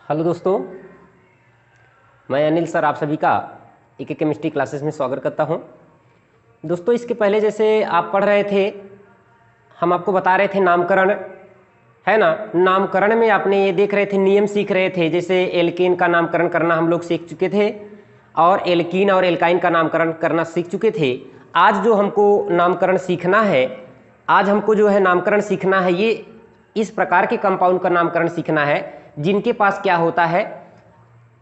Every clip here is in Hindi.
हेलो दोस्तों, मैं अनिल सर आप सभी का एक केमिस्ट्री क्लासेस में स्वागत करता हूं। दोस्तों, इसके पहले जैसे आप पढ़ रहे थे, हम आपको बता रहे थे नामकरण, है ना। नामकरण में आपने ये देख रहे थे, नियम सीख रहे थे। जैसे एल्केन का नामकरण करना हम लोग सीख चुके थे और एल्कीन और एल्काइन का नामकरण करना सीख चुके थे। आज जो हमको नामकरण सीखना है, आज हमको जो है नामकरण सीखना है, ये इस प्रकार के कंपाउंड का नामकरण सीखना है जिनके पास क्या होता है,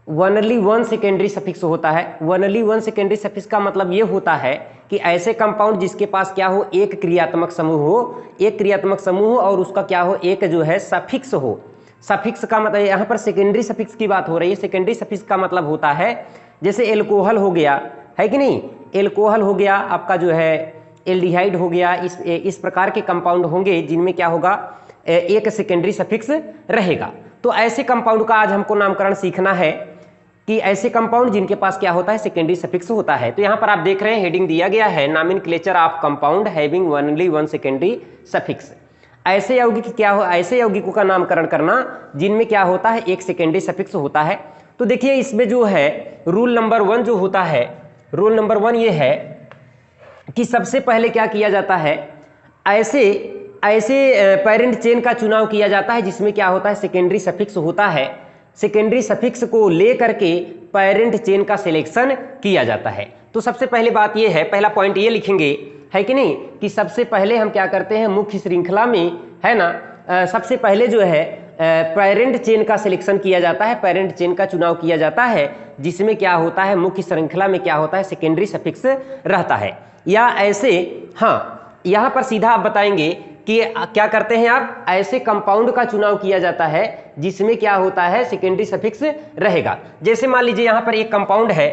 ओनली वन सेकेंडरी सफिक्स होता है। ओनली वन सेकेंडरी सफिक्स का मतलब ये होता है कि ऐसे कंपाउंड जिसके पास क्या हो, एक क्रियात्मक समूह हो, एक क्रियात्मक समूह और उसका क्या हो, एक जो है सफिक्स हो। सफिक्स का मतलब यहाँ पर सेकेंडरी सफिक्स की बात हो रही है। सेकेंडरी सफिक्स का मतलब होता है जैसे एल्कोहल हो गया, है कि नहीं, एल्कोहल हो गया, आपका जो है एल्डिहाइड हो गया। इस प्रकार के कंपाउंड होंगे जिनमें क्या होगा, एक सेकेंडरी सफिक्स रहेगा। तो ऐसे कंपाउंड का आज हमको नामकरण सीखना है कि ऐसे कंपाउंड जिनके पास क्या होता है, सेकेंडरी सफिक्स होता है। तो यहाँ पर आप देख रहे हैं हेडिंग दिया गया है, nomenclature of compound having only one secondary suffix. ऐसे यौगिक क्या हो, ऐसे यौगिकों का नामकरण करना जिनमें क्या होता है, एक सेकेंडरी सफिक्स होता है। तो देखिए इसमें जो है रूल नंबर 1 जो होता है, रूल नंबर 1 ये है कि सबसे पहले क्या किया जाता है, ऐसे पेरेंट चेन का चुनाव किया जाता है जिसमें क्या होता है, सेकेंडरी सफिक्स होता है। सेकेंडरी सफिक्स को लेकर के पेरेंट चेन का सिलेक्शन किया जाता है। तो सबसे पहले बात यह है, पहला पॉइंट ये लिखेंगे, है कि नहीं, कि सबसे पहले हम क्या करते हैं मुख्य श्रृंखला में, है ना, सबसे पहले जो है पेरेंट चेन का सिलेक्शन किया जाता है, पेरेंट चेन का चुनाव किया जाता है जिसमें क्या होता है, मुख्य श्रृंखला में क्या होता है, सेकेंडरी सफिक्स रहता है। या ऐसे, हाँ, यहाँ पर सीधा आप बताएंगे कि क्या करते हैं आप, ऐसे कंपाउंड का चुनाव किया जाता है जिसमें क्या होता है, सेकेंडरी सफिक्स रहेगा। जैसे मान लीजिए यहाँ पर एक कंपाउंड है,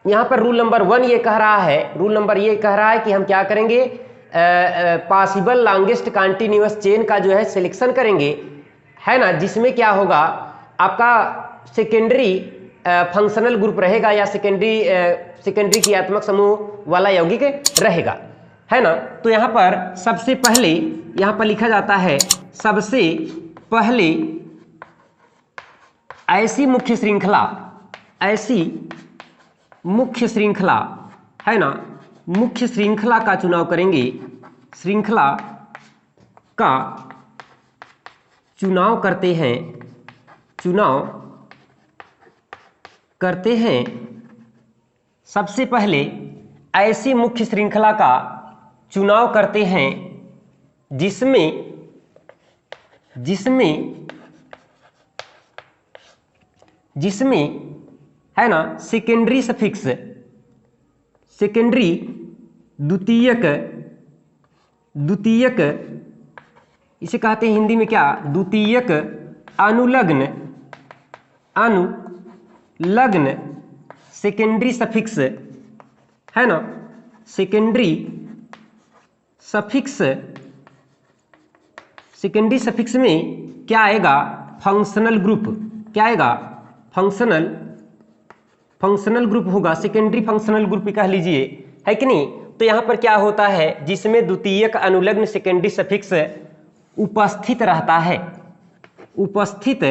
यहाँ पर रूल नंबर 1 ये कह रहा है, रूल नंबर ये कह रहा है कि हम क्या करेंगे, पॉसिबल लॉन्गेस्ट कंटिन्यूअस चेन का जो है सिलेक्शन करेंगे, है ना, जिसमें क्या होगा, आपका सेकेंडरी फंक्शनल ग्रुप रहेगा या सेकेंडरी क्रियात्मक समूह वाला यौगिक रहेगा, है ना। तो यहाँ पर सबसे पहले यहाँ पर लिखा जाता है, सबसे पहले ऐसी मुख्य श्रृंखला, ऐसी मुख्य श्रृंखला, है ना, मुख्य श्रृंखला का चुनाव करेंगे, श्रृंखला का चुनाव करते हैं, चुनाव करते हैं। सबसे पहले ऐसी मुख्य श्रृंखला का चुनाव करते हैं जिसमें है ना, सेकेंडरी सफिक्स, सेकेंडरी द्वितीयक इसे कहते हैं हिंदी में क्या, द्वितीयक अनुलग्न सेकेंडरी सफिक्स, है ना, सेकेंडरी सफिक्स, सेकेंडरी सफिक्स में क्या आएगा, फंक्शनल ग्रुप, क्या आएगा, फंक्शनल ग्रुप होगा, सेकेंडरी फंक्शनल ग्रुप कह लीजिए, है कि नहीं। तो यहाँ पर क्या होता है, जिसमें द्वितीयक अनुलग्न सेकेंडरी सफिक्स उपस्थित रहता है, उपस्थित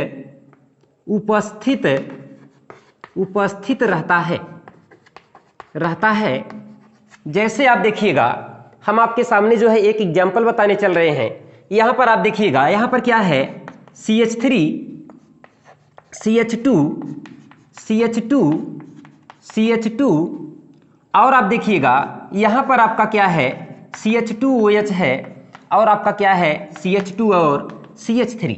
रहता है। जैसे आप देखिएगा, हम आपके सामने जो है एक एग्जाम्पल बताने चल रहे हैं। यहाँ पर आप देखिएगा, यहाँ पर क्या है, CH3 CH2 और आप देखिएगा यहाँ पर आपका क्या है, CH2OH है और आपका क्या है, CH2 और CH3।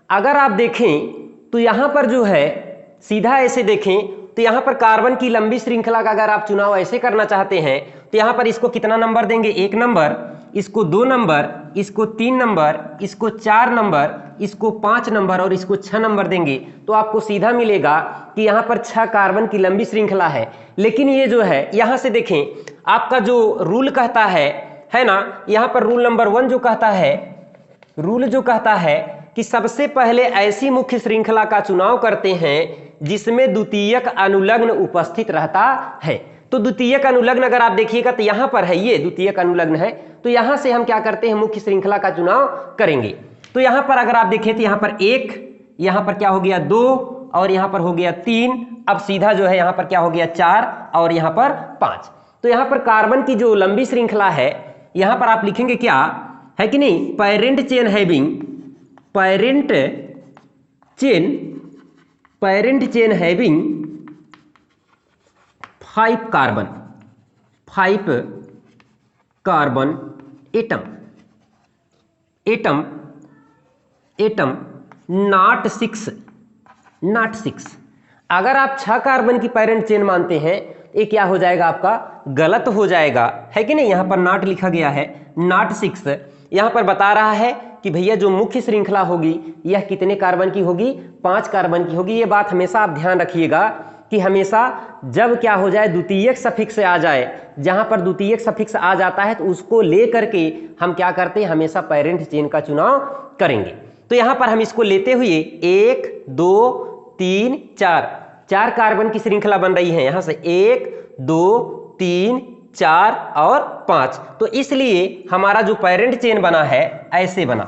अगर आप देखें तो यहाँ पर जो है, सीधा ऐसे देखें तो यहाँ पर कार्बन की लंबी श्रृंखला का अगर आप चुनाव ऐसे करना चाहते हैं तो यहाँ पर इसको कितना नंबर देंगे, 1 नंबर, इसको 2 नंबर, इसको 3 नंबर, इसको 4 नंबर, इसको 5 नंबर और इसको 6 नंबर देंगे तो आपको सीधा मिलेगा कि यहाँ पर 6 कार्बन की लंबी श्रृंखला है। लेकिन ये जो है, यहाँ से देखें, आपका जो रूल कहता है ना, यहाँ पर रूल नंबर 1 जो कहता है, रूल जो कहता है कि सबसे पहले ऐसी मुख्य श्रृंखला का चुनाव करते हैं जिसमें द्वितीयक अनुलग्न उपस्थित रहता है। तो द्वितीयक अनुलग्न अगर आप देखिएगा तो यहाँ पर है, ये द्वितीयक अनुलग्न है, तो यहाँ से हम क्या करते हैं, मुख्य श्रृंखला का चुनाव करेंगे। तो यहाँ पर अगर आप देखें तो यहाँ पर 1 यहाँ पर क्या हो गया 2 और यहाँ पर हो गया 3, अब सीधा जो है यहाँ पर क्या हो गया 4 और यहाँ पर 5। तो यहाँ पर कार्बन की जो लंबी श्रृंखला है यहाँ पर आप लिखेंगे क्या है कि नहीं, parent chain having, parent chain having 5 carbon atom not 6। अगर आप 6 कार्बन की पेरेंट चेन मानते हैं, ये क्या हो जाएगा आपका गलत हो जाएगा, है कि नहीं। यहाँ पर नॉट लिखा गया है, नॉट 6। यहाँ पर बता रहा है कि भैया जो मुख्य श्रृंखला होगी यह कितने कार्बन की होगी, 5 कार्बन की होगी। ये बात हमेशा आप ध्यान रखिएगा कि हमेशा जब क्या हो जाए द्वितीयक सफिक्स आ जाए, जहां पर द्वितीयक सफिक्स आ जाता है तो उसको लेकर के हम क्या करते हैं, हमेशा पेरेंट चेन का चुनाव करेंगे। तो यहां पर हम इसको लेते हुए 1 2 3 4 कार्बन की श्रृंखला बन रही है। यहां से 1 2 3 4 और 5। तो इसलिए हमारा जो पेरेंट चेन बना है ऐसे बना,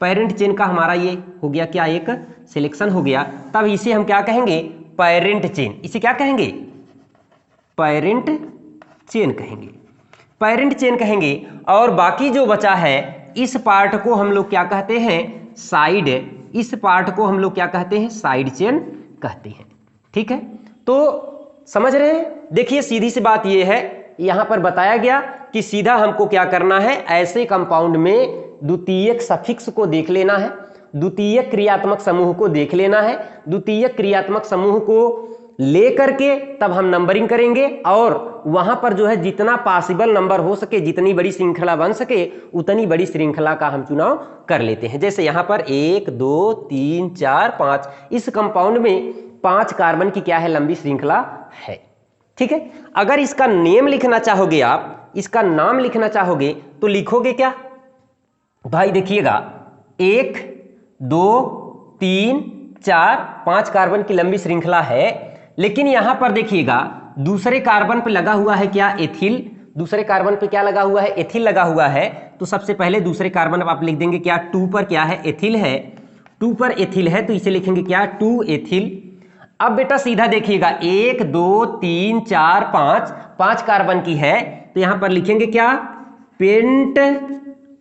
पेरेंट चेन का हमारा ये हो गया क्या, एक सिलेक्शन हो गया। तब इसे हम क्या कहेंगे, पेरेंट चेन। इसे क्या कहेंगे, पेरेंट चेन कहेंगे, पेरेंट चेन कहेंगे। और बाकी जो बचा है इस पार्ट को हम लोग क्या कहते हैं, साइड, इस पार्ट को हम लोग क्या कहते हैं, साइड चेन कहते हैं। ठीक है, तो समझ रहे हैं। देखिए सीधी सी बात यह है, यहां पर बताया गया कि सीधा हमको क्या करना है, ऐसे कंपाउंड में द्वितीयक सफिक्स को देख लेना है, द्वितीयक क्रियात्मक समूह को देख लेना है, द्वितीयक क्रियात्मक समूह को लेकर के तब हम नंबरिंग करेंगे और वहां पर जो है जितना पॉसिबल नंबर हो सके, जितनी बड़ी श्रृंखला बन सके उतनी बड़ी श्रृंखला का हम चुनाव कर लेते हैं। जैसे यहां पर 1 2 3 4 5, इस कंपाउंड में 5 कार्बन की क्या है, लंबी श्रृंखला है। ठीक है, अगर इसका नेम लिखना चाहोगे, आप इसका नाम लिखना चाहोगे तो लिखोगे क्या भाई, देखिएगा 1 2 3 4 5 कार्बन की लंबी श्रृंखला है, लेकिन यहां पर देखिएगा दूसरे कार्बन पे लगा हुआ है क्या, एथिल। दूसरे कार्बन पे क्या लगा हुआ है, एथिल लगा हुआ है। तो सबसे पहले दूसरे कार्बन आप लिख देंगे क्या, 2 पर क्या है, एथिल है। 2 पर एथिल है तो इसे लिखेंगे क्या, 2 एथिल। अब बेटा सीधा देखिएगा 1 2 3 4 5, 5 कार्बन की है तो यहां पर लिखेंगे क्या, पेंट।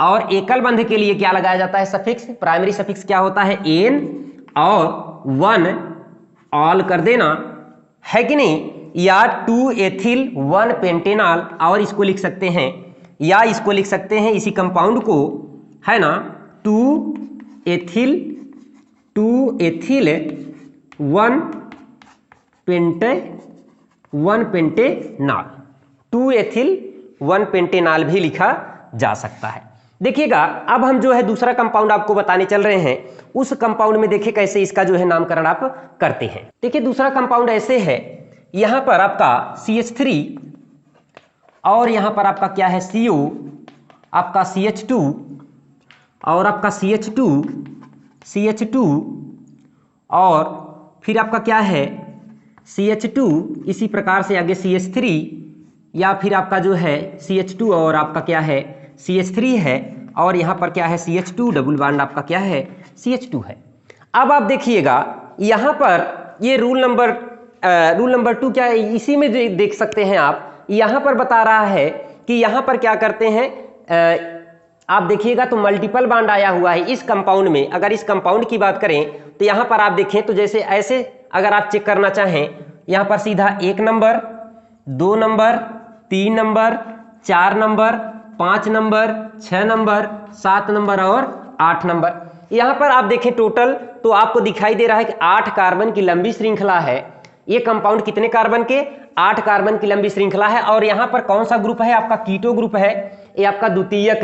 और एकल बंध के लिए क्या लगाया जाता है, सफिक्स, प्राइमरी सफिक्स क्या होता है, एन, और 1 ऑल कर देना, है कि नहीं। या 2 एथिल 1 पेंटेनॉल, और इसको लिख सकते हैं, या इसको लिख सकते हैं इसी कंपाउंड को, है ना, 2 एथिल 1 पेंटेनॉल, 2 एथिल 1 पेंटेनॉल भी लिखा जा सकता है। देखिएगा अब हम जो है दूसरा कंपाउंड आपको बताने चल रहे हैं, उस कंपाउंड में देखिए कैसे इसका जो है नामकरण आप करते हैं। देखिए दूसरा कंपाउंड ऐसे है, यहां पर आपका CH3 और यहां पर आपका क्या है, CO, आपका CH2 और आपका CH2 और फिर आपका क्या है CH2, इसी प्रकार से आगे CH3, या फिर आपका जो है CH2 और आपका क्या है CH3 है, और यहाँ पर क्या है CH2 डबल बॉन्ड आपका क्या है CH2 है। अब आप देखिएगा यहाँ पर ये रूल नंबर 2 क्या है, इसी में देख सकते हैं आप, यहाँ पर बता रहा है कि यहाँ पर क्या करते हैं, आप देखिएगा तो मल्टीपल बॉन्ड आया हुआ है इस कंपाउंड में। अगर इस कंपाउंड की बात करें तो यहाँ पर आप देखें तो जैसे ऐसे अगर आप चेक करना चाहें, यहाँ पर सीधा 1 number 2 number 3 number 4 number 5 number 6 number 7 number और 8 नंबर, यहाँ पर आप देखें टोटल तो आपको दिखाई दे रहा है कि 8 कार्बन की लंबी श्रृंखला है। ये कंपाउंड कितने कार्बन के, 8 कार्बन की लंबी श्रृंखला है। और यहाँ पर कौन सा ग्रुप है, आपका कीटो ग्रुप है। ये आपका द्वितीयक,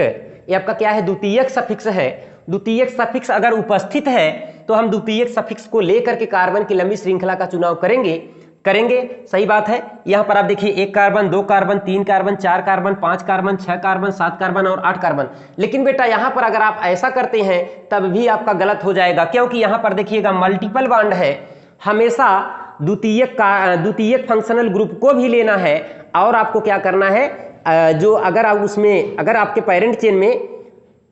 ये आपका क्या है, द्वितीयक सफिक्स है। द्वितीयक सफिक्स अगर उपस्थित है तो हम द्वितीयक सफिक्स को लेकर के कार्बन की लंबी श्रृंखला का चुनाव करेंगे। सही बात है। यहाँ पर आप देखिए 1 carbon 2 carbon 3 carbon 4 carbon 5 carbon 6 carbon 7 carbon और 8 कार्बन। लेकिन बेटा यहाँ पर अगर आप ऐसा करते हैं तब भी आपका गलत हो जाएगा, क्योंकि यहाँ पर देखिएगा मल्टीपल बॉन्ड है। हमेशा द्वितीयक फंक्शनल ग्रुप को भी लेना है और आपको क्या करना है, जो अगर आप उसमें अगर आपके पेरेंट चेन में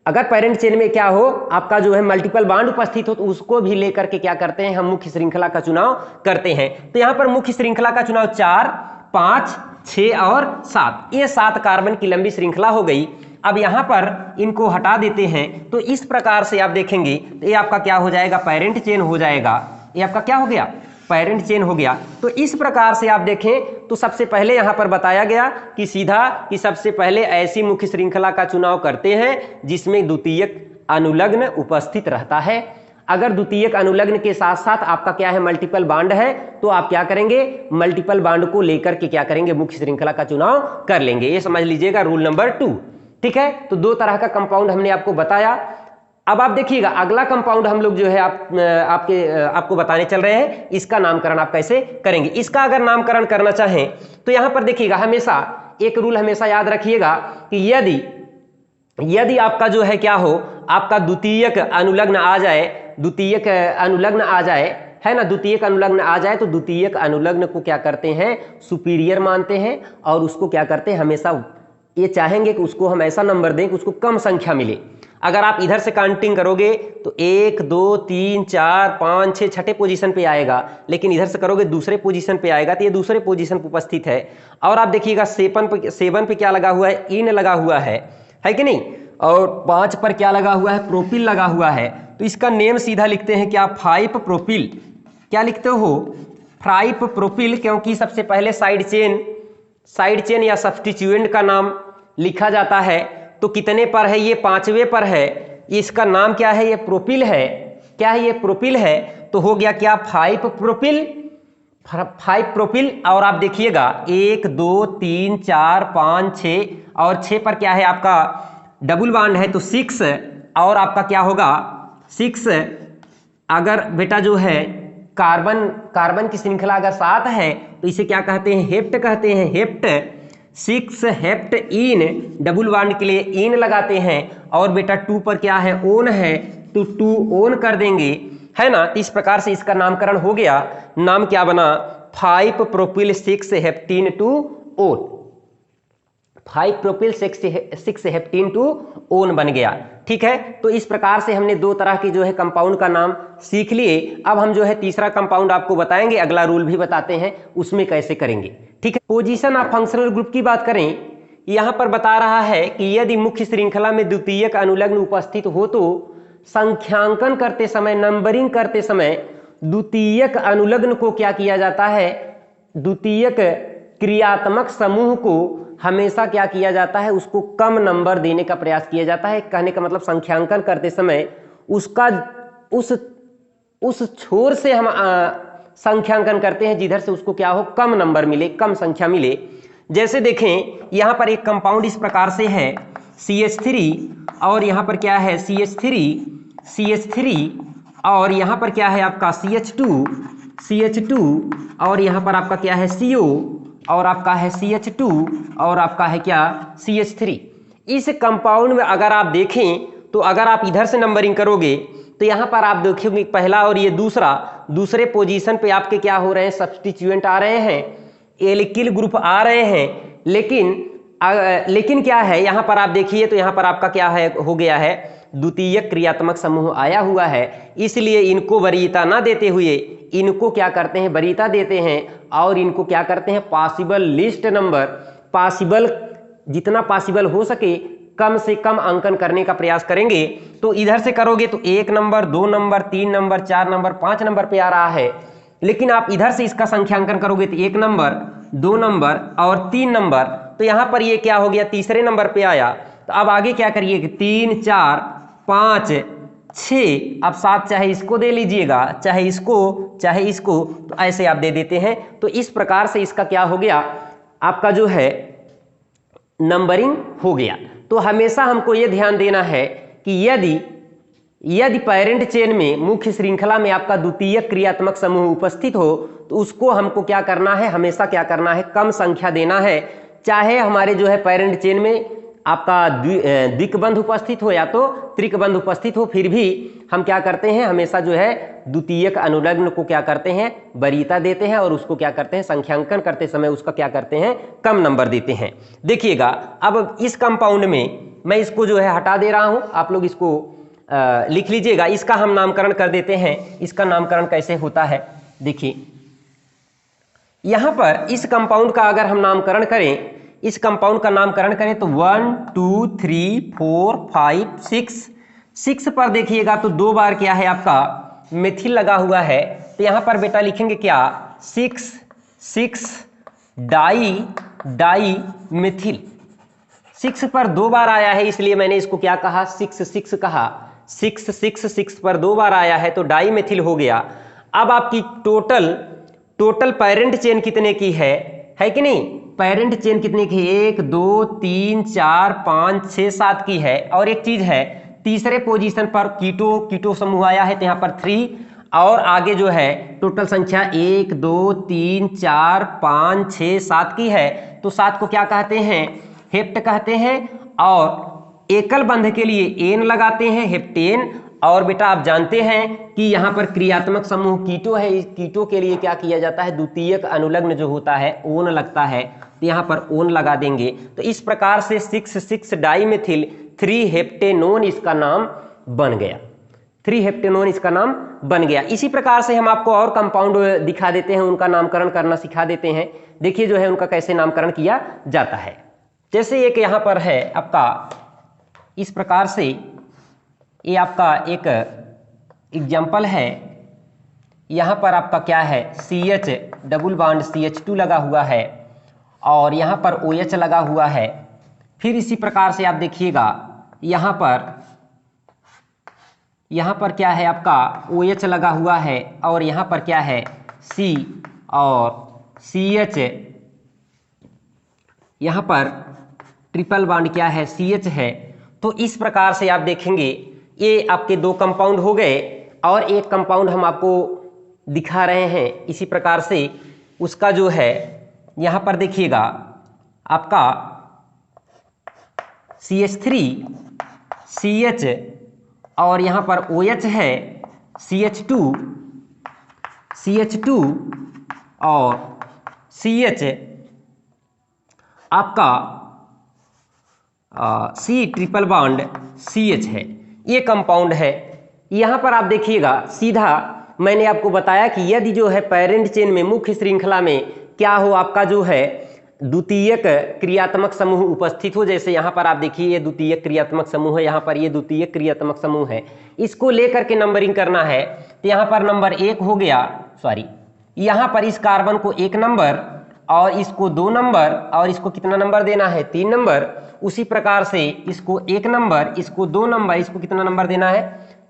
अगर पेरेंट चेन में क्या हो, आपका जो है मल्टीपल बॉन्ड उपस्थित हो, तो उसको भी लेकर के क्या करते हैं, हम मुख्य श्रृंखला का चुनाव करते हैं। तो यहां पर मुख्य श्रृंखला का चुनाव 4, 5, 6 और 7, ये 7 कार्बन की लंबी श्रृंखला हो गई। अब यहां पर इनको हटा देते हैं, तो इस प्रकार से आप देखेंगे तो ये आपका क्या हो जाएगा, पेरेंट चेन हो जाएगा। ये आपका क्या हो गया, पेरेंट चेन हो गया। तो इस प्रकार से आप देखें तो सबसे पहले यहां पर बताया गया कि सीधा कि सबसे पहले ऐसी मुख्य श्रृंखला का चुनाव करते हैं जिसमें द्वितीयक अनुलग्न उपस्थित रहता है। अगर द्वितीयक अनुलग्न के साथ साथ आपका क्या है, मल्टीपल बॉन्ड है, तो आप क्या करेंगे, मल्टीपल बॉन्ड को लेकर के क्या करेंगे, मुख्य श्रृंखला का चुनाव कर लेंगे। ये समझ लीजिएगा रूल नंबर 2। ठीक है, तो 2 तरह का कंपाउंड हमने आपको बताया। अब आप देखिएगा अगला कंपाउंड हम लोग जो है आपको बताने चल रहे हैं, इसका नामकरण आप कैसे करेंगे। इसका अगर नामकरण करना चाहें तो यहां पर देखिएगा, हमेशा एक रूल हमेशा याद रखिएगा कि यदि आपका जो है क्या हो, आपका द्वितीयक अनुलग्न आ जाए, द्वितीयक अनुलग्न आ जाए, है ना, द्वितीयक अनुलग्न आ जाए, तो द्वितीयक अनुलग्न को क्या करते हैं, सुपीरियर मानते हैं और उसको क्या करते हैं, हमेशा ये चाहेंगे कि उसको हम ऐसा नंबर दें कि उसको कम संख्या मिले। अगर आप इधर से काउंटिंग करोगे तो 1, 2, 3, 4, 5, 6 छठे पोजीशन पे आएगा, लेकिन इधर से करोगे दूसरे पोजीशन पे आएगा, तो ये दूसरे पोजीशन पे उपस्थित है। और आप देखिएगा 7 पे क्या लगा हुआ है, इन लगा हुआ है कि नहीं, और 5 पर क्या लगा हुआ है, प्रोपिल लगा हुआ है। तो इसका नेम सीधा लिखते हैं क्या, 5 प्रोपिल। क्या लिखते हो, 5 प्रोपिल, क्योंकि सबसे पहले साइड चेन या सब्स्टिट्यूएंट का नाम लिखा जाता है। तो कितने पर है, ये 5वें पर है, इसका नाम क्या है, ये प्रोपिल है। क्या है, ये प्रोपिल है। तो हो गया क्या, 5 प्रोपिल। और आप देखिएगा 1, 2, 3, 4, 5, 6 और 6 पर क्या है, आपका डबल बॉन्ड है, तो 6। और आपका क्या होगा, 6। अगर बेटा जो है कार्बन की श्रृंखला अगर 7 है तो इसे क्या कहते हैं, हेप्ट कहते हैं, हेप्ट। 6 हेप्ट इन, डबल बॉन्ड के लिए इन लगाते हैं। और बेटा 2 पर क्या है, ओन है, तो 2 ओन कर देंगे, है ना। इस प्रकार से इसका नामकरण हो गया। नाम क्या बना, 5 प्रोपिल 6 हेप्टीन 2 ओन। 5 प्रोपिल 6 हेप्टीन 2 ओन बन गया। ठीक है, तो इस प्रकार से हमने 2 तरह के जो है कंपाउंड का नाम सीख लिए। अब हम जो है तीसरा कंपाउंड आपको बताएंगे, अगला रूल भी बताते हैं उसमें कैसे करेंगे। ठीक है, पोजीशन ऑफ फंक्शनल ग्रुप की बात करें, यहां पर बता रहा है कि यदि मुख्य श्रृंखला में द्वितीयक अनुलग्न उपस्थित हो तो संख्यांकन करते समय, नंबरिंग करते समय द्वितीयक अनुलग्न को क्या किया जाता है, द्वितीयक क्रियात्मक समूह को हमेशा क्या किया जाता है, उसको कम नंबर देने का प्रयास किया जाता है। कहने का मतलब संख्यांकन करते समय उसका उस छोर से हम संख्यांकन करते हैं जिधर से उसको क्या हो, कम नंबर मिले, कम संख्या मिले। जैसे देखें यहां पर एक कंपाउंड इस प्रकार से है CH3, और यहां पर क्या है CH3 और यहां पर क्या है आपका CH2 और यहां पर आपका क्या है CO और आपका है CH2 और आपका है क्या CH3। इस कंपाउंड में अगर आप देखें तो अगर आप इधर से नंबरिंग करोगे तो यहां पर आप देखोगे पहला और ये दूसरे पोजीशन पे आपके क्या हो रहे हैं, सब्स्टिट्यूएंट आ रहे हैं, एल्किल ग्रुप आ रहे हैं। लेकिन क्या है यहां पर आप देखिए तो यहां पर आपका क्या है, हो गया है द्वितीयक क्रियात्मक समूह आया हुआ है। इसलिए इनको वरीयता ना देते हुए इनको क्या करते हैं, वरीयता देते हैं और इनको क्या करते हैं, पॉसिबल लिस्ट नंबर, पॉसिबल जितना पॉसिबल हो सके कम से कम अंकन करने का प्रयास करेंगे। तो इधर से करोगे तो 1 number, 2 number, 3 number, 4 number, 5 number पे आ रहा है। लेकिन आप इधर से इसका संख्यांकन करोगे तो 1 नंबर, 2 नंबर और 3 नंबर, तो यहां पर ये क्या हो गया, तीसरे नंबर पे आया। तो अब आगे क्या करिए, 3, 4, 5, 6, अब 7 चाहे इसको दे लीजिएगा, चाहे इसको, तो ऐसे आप दे देते हैं। तो इस प्रकार से इसका क्या हो गया, आपका जो है नंबरिंग हो गया। तो हमेशा हमको ये ध्यान देना है कि यदि पेरेंट चेन में, मुख्य श्रृंखला में आपका द्वितीयक क्रियात्मक समूह उपस्थित हो तो उसको हमको क्या करना है, हमेशा क्या करना है, कम संख्या देना है। चाहे हमारे जो है पेरेंट चेन में आपका द्विकबंध उपस्थित हो या तो त्रिकबंध उपस्थित हो, फिर भी हम क्या करते हैं, हमेशा जो है द्वितीयक अनुलग्न को क्या करते हैं, वरीयता देते हैं और उसको क्या करते हैं, संख्यांकन करते समय उसका क्या करते हैं, कम नंबर देते हैं। देखिएगा अब इस कंपाउंड में मैं इसको जो है हटा दे रहा हूं, आप लोग इसको लिख लीजिएगा। इसका हम नामकरण कर देते हैं। इसका नामकरण कैसे होता है, देखिए यहां पर इस कंपाउंड का अगर हम नामकरण करें, इस कंपाउंड का नामकरण करें तो 1 2 3 4 5 6 पर देखिएगा तो 2 बार क्या है आपका मेथिल लगा हुआ है। तो यहां पर बेटा लिखेंगे क्या 6 डाई मेथिल। 6 पर 2 बार आया है इसलिए मैंने इसको क्या कहा 6 कहा। 6 पर 2 बार आया है तो डाई मेथिल हो गया। अब आपकी टोटल पेरेंट चेन कितने की है कि नहीं, पेरेंट चेन कितने की है 1 2 3 4 5 6 7 की है। और एक चीज है तीसरे पोजीशन पर कीटो समूह आया है तो यहाँ पर 3 और आगे जो है टोटल संख्या 1 2 3 4 5 6 7 की है। तो 7 को क्या कहते हैं हेप्ट कहते हैं। और एकल बंध के लिए एन लगाते हैं हेप्टेन। और बेटा आप जानते हैं कि यहाँ पर क्रियात्मक समूह कीटो है, इस कीटो के लिए क्या किया जाता है द्वितीयक अनुलग्न जो होता है ओन लगता है, तो यहाँ पर ओन लगा देंगे। तो इस प्रकार से 6 डाईमेथिल 3 हेप्टेनोन इसका नाम बन गया। 3 हेप्टेनोन इसका नाम बन गया। इसी प्रकार से हम आपको और कंपाउंड दिखा देते हैं, उनका नामकरण करना सिखा देते हैं। देखिए जो है उनका कैसे नामकरण किया जाता है। जैसे एक यहाँ पर है आपका इस प्रकार से, ये आपका एक एग्जाम्पल है। यहाँ पर आपका क्या है CH डबल बॉन्ड CH2 लगा हुआ है और यहाँ पर OH लगा हुआ है। फिर इसी प्रकार से आप देखिएगा यहाँ पर क्या है आपका OH लगा हुआ है और यहाँ पर क्या है C और CH, यहाँ पर ट्रिपल बॉन्ड क्या है CH है। तो इस प्रकार से आप देखेंगे ये आपके 2 कंपाउंड हो गए और एक कंपाउंड हम आपको दिखा रहे हैं। इसी प्रकार से उसका जो है यहाँ पर देखिएगा आपका CH3 CH और यहाँ पर OH है CH2 और CH आपका C ट्रिपल बॉन्ड CH है। ये कंपाउंड है। यहाँ पर आप देखिएगा सीधा मैंने आपको बताया कि यदि जो है पेरेंट चेन में मुख्य श्रृंखला में क्या हो आपका जो है द्वितीयक क्रियात्मक समूह उपस्थित हो। जैसे यहाँ पर आप देखिए ये द्वितीयक क्रियात्मक समूह है, यहाँ पर ये द्वितीयक क्रियात्मक समूह है, इसको लेकर के नंबरिंग करना है। तो यहाँ पर नंबर 1 हो गया, सॉरी यहाँ पर इस कार्बन को 1 नंबर और इसको 2 नंबर और इसको कितना नंबर देना है 3 नंबर। उसी प्रकार से इसको 1 नंबर, इसको 2 नंबर, इसको कितना नंबर देना है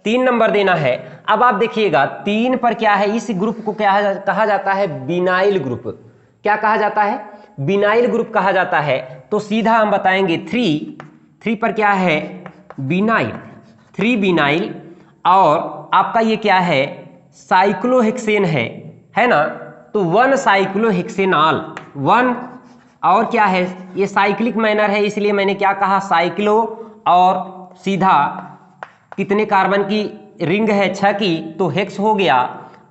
3 नंबर देना है। अब आप देखिएगा 3 पर क्या है, इस ग्रुप को क्या कहा जाता है बिनाइल ग्रुप। क्या कहा जाता है बिनाइल ग्रुप कहा जाता है। तो सीधा हम बताएंगे 3 पर क्या है बिनाइल, 3 बिनाइल। और आपका ये क्या है साइक्लोहेक्सेन है ना। तो 1 साइक्लोहेक्सेनॉल 1 और क्या है ये साइक्लिक मैनर है इसलिए मैंने क्या कहा साइक्लो और सीधा कितने कार्बन की रिंग है 6 की तो हेक्स हो गया।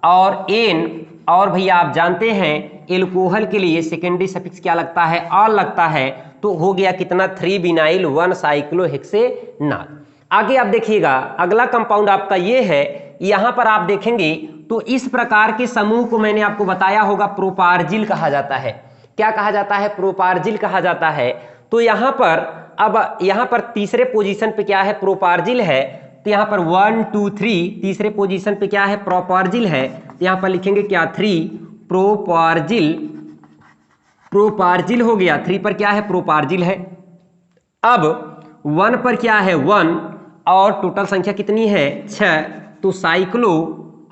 और एन और भैया आप जानते हैं एल्कोहल के लिए सेकेंडरी सफिक्स क्या लगता है ऑल लगता है। तो हो गया कितना 3 बिनाइल 1 साइक्लोहेक्सेनॉल। आगे आप देखिएगा अगला कंपाउंड आपका ये है। यहाँ पर आप देखेंगे तो इस प्रकार के समूह को मैंने आपको बताया होगा प्रोपार्जिल कहा जाता है। क्या कहा जाता है प्रोपार्जिल कहा जाता है। तो यहाँ पर अब यहाँ पर तीसरे पोजीशन पे क्या है प्रोपार्जिल है। तो यहाँ पर 1 2 3 तीसरे पोजीशन पे क्या है प्रोपार्जिल है। तो यहाँ पर लिखेंगे क्या 3 प्रोपार्जिल हो गया। 3 पर क्या है प्रोपार्जिल है। अब 1 पर क्या है 1 और टोटल संख्या कितनी है 6 तो साइक्लो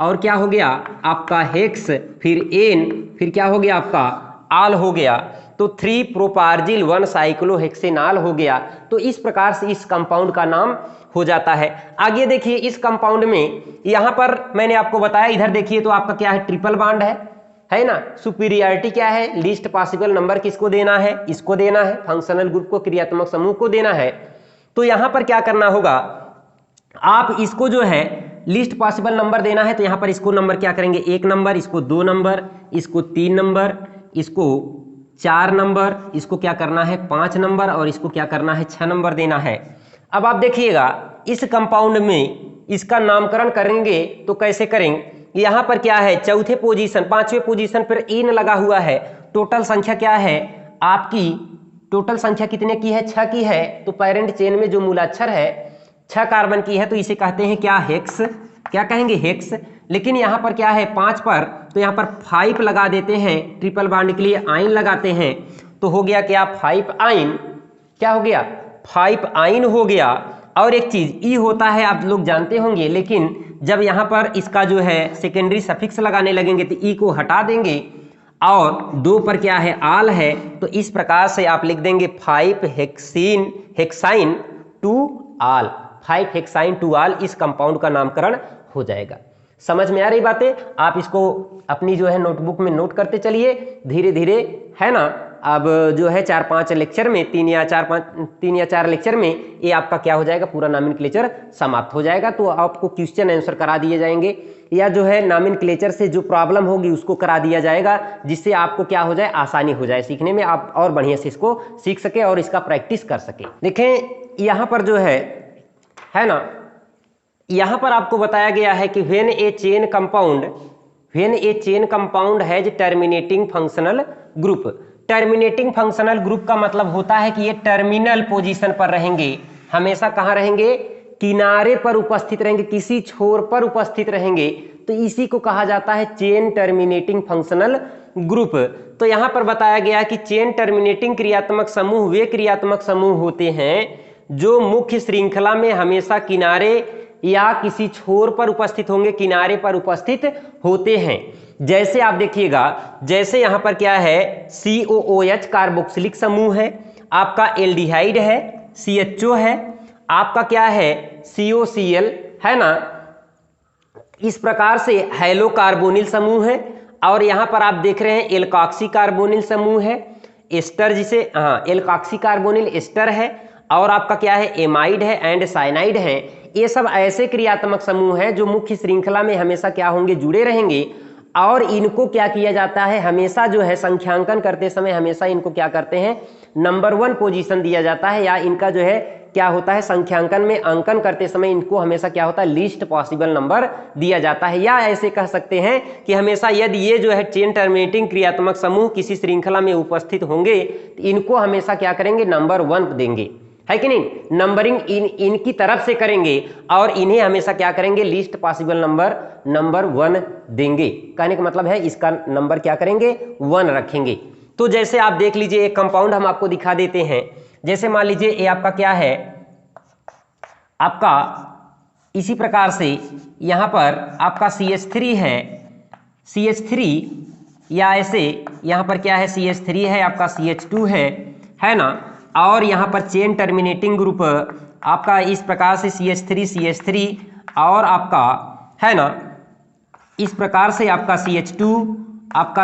और क्या हो गया आपका हेक्स फिर एन फिर क्या हो गया आपका आल हो गया। तो 3 प्रोपार्जिल 1 साइक्लोहेक्सेनॉल हो गया। तो इस प्रकार से इस कंपाउंड का नाम हो जाता है। आगे देखिए इस कंपाउंड में यहाँ पर मैंने आपको बताया इधर देखिए तो आपका क्या है ट्रिपल बॉन्ड है ना। सुपीरियरिटी क्या है लीस्ट पॉसिबल नंबर किसको देना है इसको देना है, फंक्शनल ग्रुप को क्रियात्मक समूह को देना है। तो यहाँ पर क्या करना होगा आप इसको जो है लिस्ट पॉसिबल नंबर देना है। तो यहाँ पर इसको नंबर क्या करेंगे 1 नंबर, इसको 2 नंबर, इसको 3 नंबर, इसको 4 नंबर, इसको क्या करना है 5 नंबर और इसको क्या करना है 6 नंबर देना है। अब आप देखिएगा इस कंपाउंड में इसका नामकरण करेंगे तो कैसे करेंगे। यहाँ पर क्या है, चौथे पोजीशन 5वें पोजीशन पर इन लगा हुआ है। टोटल संख्या क्या है आपकी, टोटल संख्या कितने की है, 6 की है। तो पेरेंट चेन में जो मूलाक्षर है 6 कार्बन की है, तो इसे कहते हैं क्या, हेक्स। क्या कहेंगे, हेक्स। लेकिन यहाँ पर क्या है 5 पर, तो यहाँ पर 5 लगा देते हैं, ट्रिपल बॉन्ड के लिए आइन लगाते हैं, तो हो गया क्या 5 आइन। क्या हो गया 5 आइन हो गया। और एक चीज ई होता है आप लोग जानते होंगे, लेकिन जब यहाँ पर इसका जो है सेकेंडरी सफिक्स लगाने लगेंगे तो ई को हटा देंगे और 2 पर क्या है आल है, तो इस प्रकार से आप लिख देंगे 5 hexyne two ol, 5 hexyne two ol. इस कंपाउंड का नामकरण हो जाएगा। समझ में आ रही बातें। आप इसको अपनी जो है नोटबुक में नोट करते चलिए धीरे धीरे, है ना। अब जो है 4-5 लेक्चर में, 3 या 4 लेक्चर में ये आपका क्या हो जाएगा, पूरा नॉमेनक्लेचर समाप्त हो जाएगा। तो आपको क्वेश्चन आंसर करा दिए जाएंगे या जो है नॉमेनक्लेचर से जो प्रॉब्लम होगी उसको करा दिया जाएगा, जिससे आपको क्या हो जाए, आसानी हो जाए सीखने में, आप और बढ़िया से इसको सीख सके और इसका प्रैक्टिस कर सके। देखें यहाँ पर जो है ना, यहाँ पर आपको बताया गया है कि when A chain compound has terminating functional group. Terminating functional group का मतलब होता है कि ये टर्मिनल पोजीशन पर रहेंगे, हमेशा कहाँ रहेंगे, किनारे पर उपस्थित रहेंगे, किसी छोर पर उपस्थित रहेंगे, तो इसी को कहा जाता है चेन टर्मिनेटिंग फंक्शनल ग्रुप। तो यहाँ पर बताया गया कि चेन टर्मिनेटिंग क्रियात्मक समूह वे क्रियात्मक समूह होते हैं जो मुख्य श्रृंखला में हमेशा किनारे या किसी छोर पर उपस्थित होंगे, किनारे पर उपस्थित होते हैं। जैसे आप देखिएगा, जैसे यहाँ पर क्या है COOH कार्बोक्सिलिक समूह है, आपका एल्डिहाइड है CHO है, आपका क्या है COCl है ना, इस प्रकार से हैलो कार्बोनिल समूह है। और यहाँ पर आप देख रहे हैं एल्कॉक्सी कार्बोनिल समूह है, एस्टर जिसे एल्कॉक्सी कार्बोनिल एस्टर है, और आपका क्या है एमाइड है एंड साइनाइड है। ये सब ऐसे क्रियात्मक समूह हैं जो मुख्य श्रृंखला में हमेशा क्या होंगे, जुड़े रहेंगे। और इनको क्या किया जाता है, हमेशा जो है संख्यांकन करते समय हमेशा इनको क्या करते हैं, नंबर 1 पोजीशन दिया जाता है, या इनका जो है क्या होता है संख्यांकन में अंकन करते समय इनको हमेशा क्या होता है, लीस्ट पॉसिबल नंबर दिया जाता है। या ऐसे कह सकते हैं कि हमेशा यदि ये जो है चेन टर्मिनेटिंग क्रियात्मक समूह किसी श्रृंखला में उपस्थित होंगे तो इनको हमेशा क्या करेंगे, नंबर 1 देंगे, है कि नहीं। नंबरिंग इनकी तरफ से करेंगे और इन्हें हमेशा क्या करेंगे, लीस्ट पॉसिबल नंबर 1 देंगे। कहने का मतलब है इसका नंबर क्या करेंगे, 1 रखेंगे। तो जैसे आप देख लीजिए एक कंपाउंड हम आपको दिखा देते हैं। जैसे मान लीजिए ये आपका क्या है, आपका इसी प्रकार से यहाँ पर आपका CH3 है, CH3 या ऐसे यहाँ पर क्या है CH3 है, आपका CH2 है ना। और यहाँ पर चेन टर्मिनेटिंग ग्रुप आपका इस प्रकार से CH3 और आपका है ना, इस प्रकार से आपका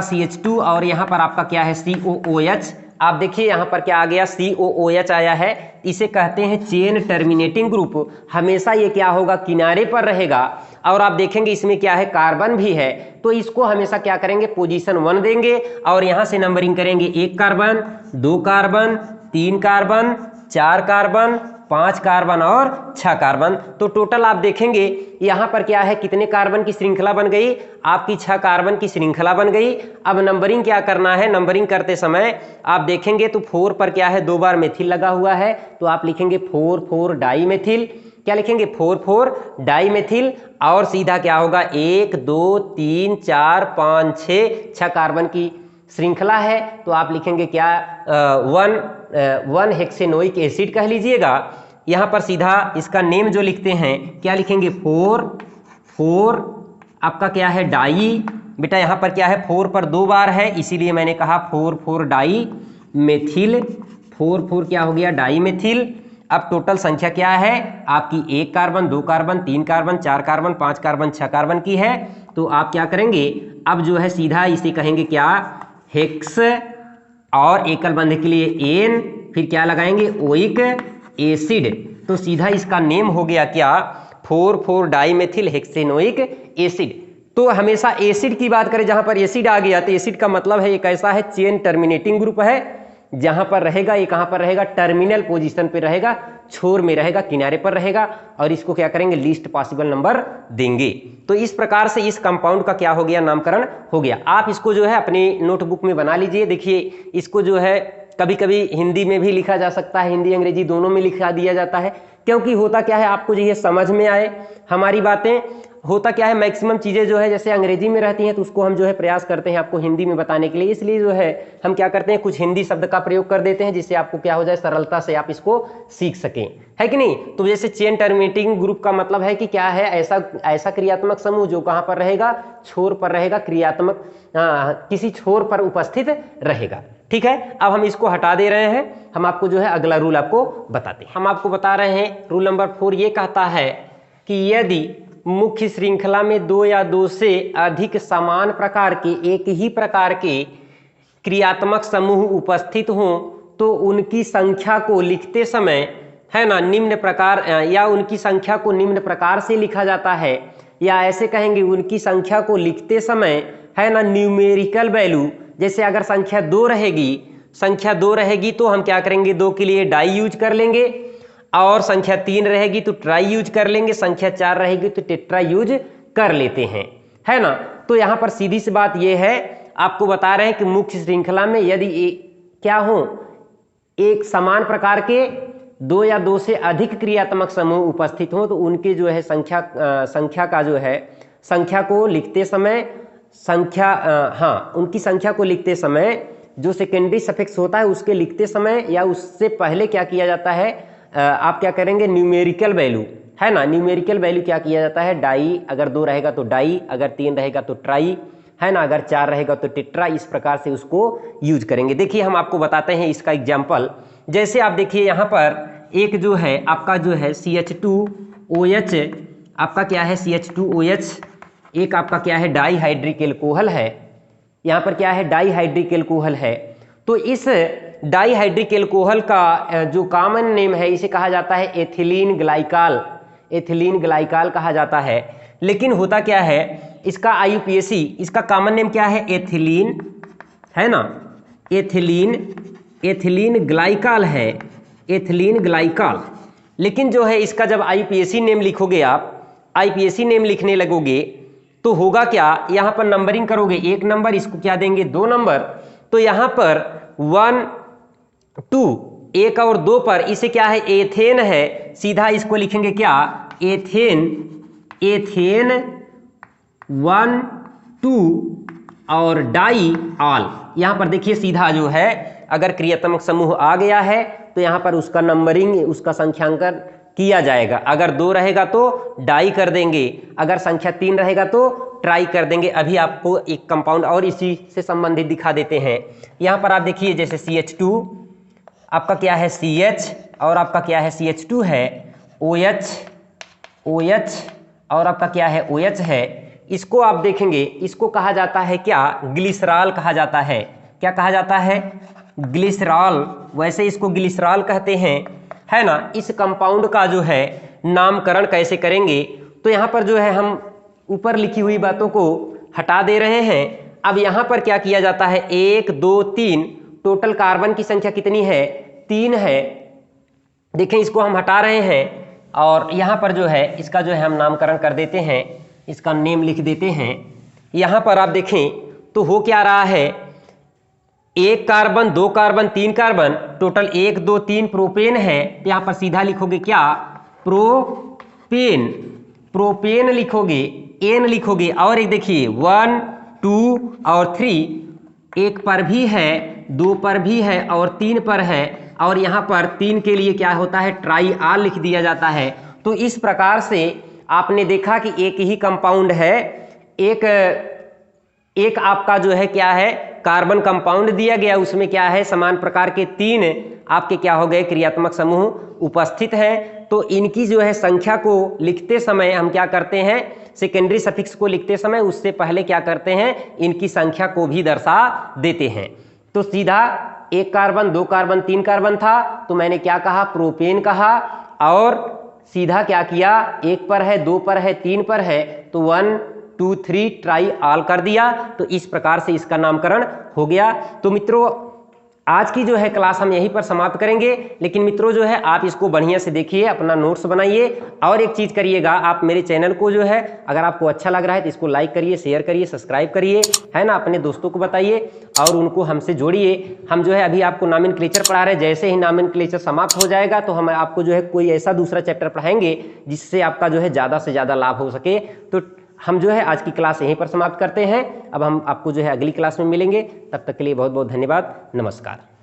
CH2 और यहाँ पर आपका क्या है COOH। आप देखिए यहाँ पर क्या आ गया, COOH आया है। इसे कहते हैं चेन टर्मिनेटिंग ग्रुप। हमेशा ये क्या होगा, किनारे पर रहेगा। और आप देखेंगे इसमें क्या है, कार्बन भी है, तो इसको हमेशा क्या करेंगे, पोजीशन 1 देंगे। और यहाँ से नंबरिंग करेंगे 1 carbon, 2 carbon, 3 carbon, 4 carbon, 5 carbon और 6 कार्बन। तो टोटल आप देखेंगे यहाँ पर क्या है, कितने कार्बन की श्रृंखला बन गई, आपकी 6 कार्बन की श्रृंखला बन गई। अब नंबरिंग क्या करना है, नंबरिंग करते समय आप देखेंगे तो 4 पर क्या है, 2 बार मेथिल लगा हुआ है, तो आप लिखेंगे 4,4 डाईमेथिल। क्या लिखेंगे, 4,4 डाईमेथिल। और सीधा क्या होगा, 1 2 3 4 5 6 कार्बन की श्रृंखला है, तो आप लिखेंगे क्या, 1 हेक्सेनोइक एसिड कह लीजिएगा। यहाँ पर सीधा इसका नेम जो लिखते हैं क्या लिखेंगे, 4 आपका क्या है डाई। बेटा यहाँ पर क्या है, 4 पर 2 बार है, इसीलिए मैंने कहा 4,4 डाई मेथिल। 4,4 क्या हो गया, डाई मेथिल। अब टोटल संख्या क्या है आपकी, 1 carbon, 2 carbon, 3 carbon, 4 carbon, 5 carbon, 6 carbon की है। तो आप क्या करेंगे, अब जो है सीधा इसे कहेंगे क्या, हेक्स, और एकल बंध के लिए एन, फिर क्या लगाएंगे, ओइक एसिड। तो सीधा इसका नेम हो गया क्या, 4,4 डाईमेथिल हेक्सेनोइक एसिड। तो हमेशा एसिड की बात करें, जहां पर एसिड आ गया तो एसिड का मतलब है एक ऐसा है चेन टर्मिनेटिंग ग्रुप है जहां पर रहेगा ये कहां पर रहेगा, टर्मिनल पोजीशन पे रहेगा, छोर में रहेगा, किनारे पर रहेगा, और इसको क्या करेंगे, लीस्ट पॉसिबल नंबर देंगे। तो इस प्रकार से इस कंपाउंड का क्या हो गया, नामकरण हो गया। आप इसको जो है अपनी नोटबुक में बना लीजिए। देखिए इसको जो है कभी कभी हिंदी में भी लिखा जा सकता है, हिंदी अंग्रेजी दोनों में लिखा दिया जाता है, क्योंकि होता क्या है, आपको ये समझ में आए हमारी बातें। होता क्या है, मैक्सिमम चीज़ें जो है जैसे अंग्रेजी में रहती हैं तो उसको हम जो है प्रयास करते हैं आपको हिंदी में बताने के लिए, इसलिए जो है हम क्या करते हैं, कुछ हिंदी शब्द का प्रयोग कर देते हैं जिससे आपको क्या हो जाए, सरलता से आप इसको सीख सकें, है कि नहीं। तो जैसे चेन टर्मिनेटिंग ग्रुप का मतलब है कि क्या है, ऐसा क्रियात्मक समूह जो कहाँ पर रहेगा, छोर पर रहेगा, क्रियात्मक किसी छोर पर उपस्थित रहेगा। ठीक है, अब हम इसको हटा दे रहे हैं, हम आपको जो है अगला रूल आपको बताते हैं। हम आपको बता रहे हैं रूल नंबर 4 ये कहता है कि यदि मुख्य श्रृंखला में 2 या 2 से अधिक समान प्रकार के एक ही प्रकार के क्रियात्मक समूह उपस्थित हों तो उनकी संख्या को लिखते समय, है ना, निम्न प्रकार या उनकी संख्या को निम्न प्रकार से लिखा जाता है, या ऐसे कहेंगे उनकी संख्या को लिखते समय, है ना, न्यूमेरिकल वैल्यू, जैसे अगर संख्या 2 रहेगी तो हम क्या करेंगे, 2 के लिए डाई यूज कर लेंगे, और संख्या 3 रहेगी तो ट्राई यूज कर लेंगे, संख्या 4 रहेगी तो टेट्रा यूज कर लेते हैं, है ना। तो यहाँ पर सीधी सी बात यह है, आपको बता रहे हैं कि मुख्य श्रृंखला में यदि क्या हो, एक समान प्रकार के 2 या 2 से अधिक क्रियात्मक समूह उपस्थित हों तो उनके जो है संख्या का जो है, संख्या को लिखते समय उनकी संख्या को लिखते समय जो सेकेंडरी सफिक्स होता है उसके लिखते समय या उससे पहले क्या किया जाता है, आप क्या करेंगे, न्यूमेरिकल वैल्यू, है ना, न्यूमेरिकल वैल्यू क्या किया जाता है, डाई, अगर 2 रहेगा तो डाई, अगर 3 रहेगा तो ट्राई, है ना, अगर 4 रहेगा तो टेट्रा, इस प्रकार से उसको यूज करेंगे। देखिए हम आपको बताते हैं इसका एग्जाम्पल। जैसे आप देखिए यहाँ पर एक जो है आपका जो है CH2OH, आपका क्या है CH2OH, एक आपका क्या है डाईहाइड्रिक एल्कोहल है, यहाँ पर क्या है डाईहाइड्रिक एल्कोहल है। तो इस डाईहाइड्रिक एल्कोहल का जो कॉमन नेम है इसे कहा जाता है एथिलीन ग्लाइकाल, एथिलीन ग्लाइकाल कहा जाता है। लेकिन होता क्या है, इसका IUPAC, इसका कॉमन नेम क्या है, एथिलीन, है ना, एथिलीन ग्लाइकाल है, एथिलीन ग्लाइकाल। लेकिन जो है इसका जब IUPAC नेम लिखोगे, आप IUPAC नेम लिखने लगोगे तो होगा क्या, यहाँ पर नंबरिंग करोगे, 1 नंबर, इसको क्या देंगे, 2 नंबर, तो यहाँ पर 1 2 1 और 2 पर इसे क्या है, एथेन है, सीधा इसको लिखेंगे क्या, एथेन 1 2 और डाई आल। यहाँ पर देखिए सीधा जो है अगर क्रियात्मक समूह आ गया है तो यहाँ पर उसका नंबरिंग, उसका संख्यांकन किया जाएगा। अगर 2 रहेगा तो डाई कर देंगे, अगर संख्या 3 रहेगा तो ट्राई कर देंगे। अभी आपको एक कंपाउंड और इसी से संबंधित दिखा देते हैं। यहाँ पर आप देखिए जैसे CH2 आपका क्या है CH, और आपका क्या है CH2 है OH और आपका क्या है OH है। इसको आप देखेंगे, इसको कहा जाता है क्या, ग्लिसरॉल कहा जाता है। क्या कहा जाता है, ग्लिसरॉल, वैसे इसको ग्लिसरॉल कहते हैं, है ना। इस कंपाउंड का जो है नामकरण कैसे करेंगे, तो यहाँ पर जो है हम ऊपर लिखी हुई बातों को हटा दे रहे हैं। अब यहाँ पर क्या किया जाता है, 1 2 3, टोटल कार्बन की संख्या कितनी है, 3 है। देखें इसको हम हटा रहे हैं और यहाँ पर जो है इसका जो है हम नामकरण कर देते हैं, इसका नेम लिख देते हैं। यहाँ पर आप देखें तो हो क्या रहा है, 1 carbon 2 carbon 3 carbon, total 1 2 3 propane है। यहाँ पर सीधा लिखोगे क्या, प्रोपेन, प्रोपेन लिखोगे, एन लिखोगे, और एक देखिए 1 2 और 3, 1 पर भी है, 2 पर भी है और 3 पर है, और यहाँ पर 3 के लिए क्या होता है, ट्राई आल लिख दिया जाता है। तो इस प्रकार से आपने देखा कि एक ही कंपाउंड है, एक आपका जो है क्या है कार्बन कंपाउंड दिया गया, उसमें क्या है समान प्रकार के 3 आपके क्या हो गए क्रियात्मक समूह उपस्थित हैं। तो इनकी जो है संख्या को लिखते समय हम क्या करते हैं, सेकेंडरी सफिक्स को लिखते समय उससे पहले क्या करते हैं, इनकी संख्या को भी दर्शा देते हैं। तो सीधा 1 कार्बन 2 कार्बन 3 कार्बन था तो मैंने क्या कहा, प्रोपेन कहा, और सीधा क्या किया, 1 पर है 2 पर है 3 पर है तो 1 2 3 ट्राई आल कर दिया। तो इस प्रकार से इसका नामकरण हो गया। तो मित्रों आज की जो है क्लास हम यहीं पर समाप्त करेंगे। लेकिन मित्रों जो है आप इसको बढ़िया से देखिए, अपना नोट्स बनाइए और एक चीज करिएगा, आप मेरे चैनल को जो है अगर आपको अच्छा लग रहा है तो इसको लाइक करिए, शेयर करिए, सब्सक्राइब करिए, है ना, अपने दोस्तों को बताइए और उनको हमसे जोड़िए। हम जो है अभी आपको नॉमेनक्लेचर पढ़ा रहे हैं, जैसे ही नॉमेनक्लेचर समाप्त हो जाएगा तो हम आपको जो है कोई ऐसा दूसरा चैप्टर पढ़ाएंगे जिससे आपका जो है ज़्यादा से ज़्यादा लाभ हो सके। तो हम जो है आज की क्लास यहीं पर समाप्त करते हैं। अब हम आपको जो है अगली क्लास में मिलेंगे, तब तक के लिए बहुत बहुत धन्यवाद, नमस्कार।